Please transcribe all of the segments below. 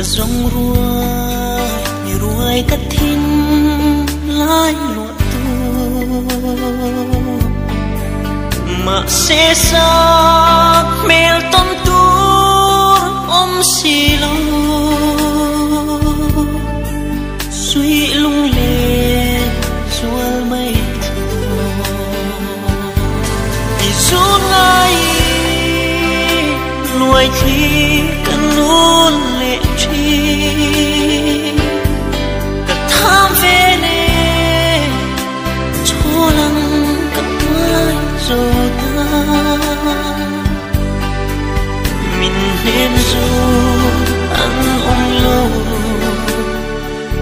rong ruồi cắt thinh lai lụa tu mà sẽ xa mèo tôm tu ôm xì lô suy lung lên xuôi mây thì rút ngay nuôi thi cần luôn lệ chi cả tham về nè cho lăng cả mai rồi ta mình nên rồi ăn ôm lâu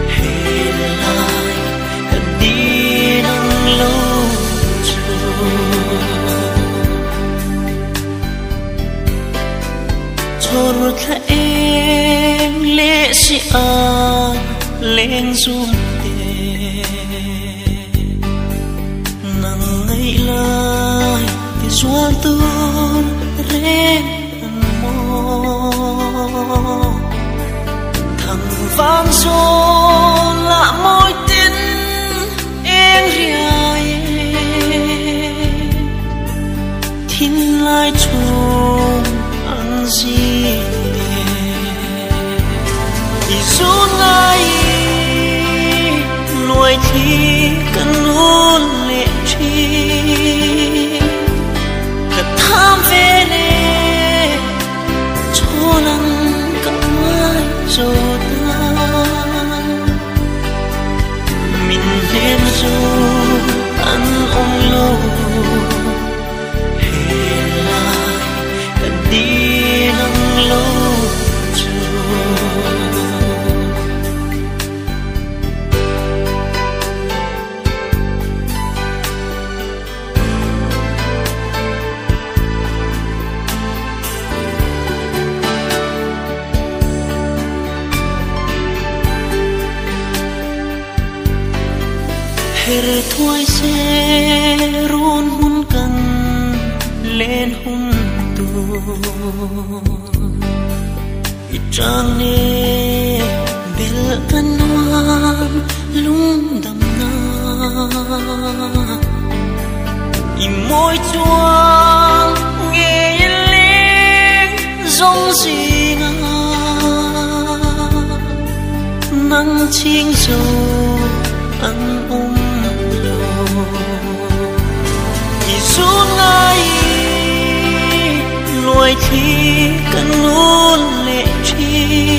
hẹn lại cần đi nắng lâu rồi rồi thà em lệ si an lên zoom nang ngày lai thì dual tuôn ren mo thằng vang gió lạ môi tin em riai thiên lai chung ăn gì thì rút ngay nuôi thì cần luôn lệ chi cả tham về nè cho lăng cả mai rồi ta mình nên rồi ăn ôm lâu hẹn lại cần đi nắng lâu her thuai sẽ run hun cần lên hun tu trang nè bel kan hoan lung đầm na môi chuang nghe lên giống gì nắng chiên dầu ăn ôm thì rút ngay nuôi thì cần luôn lệ chi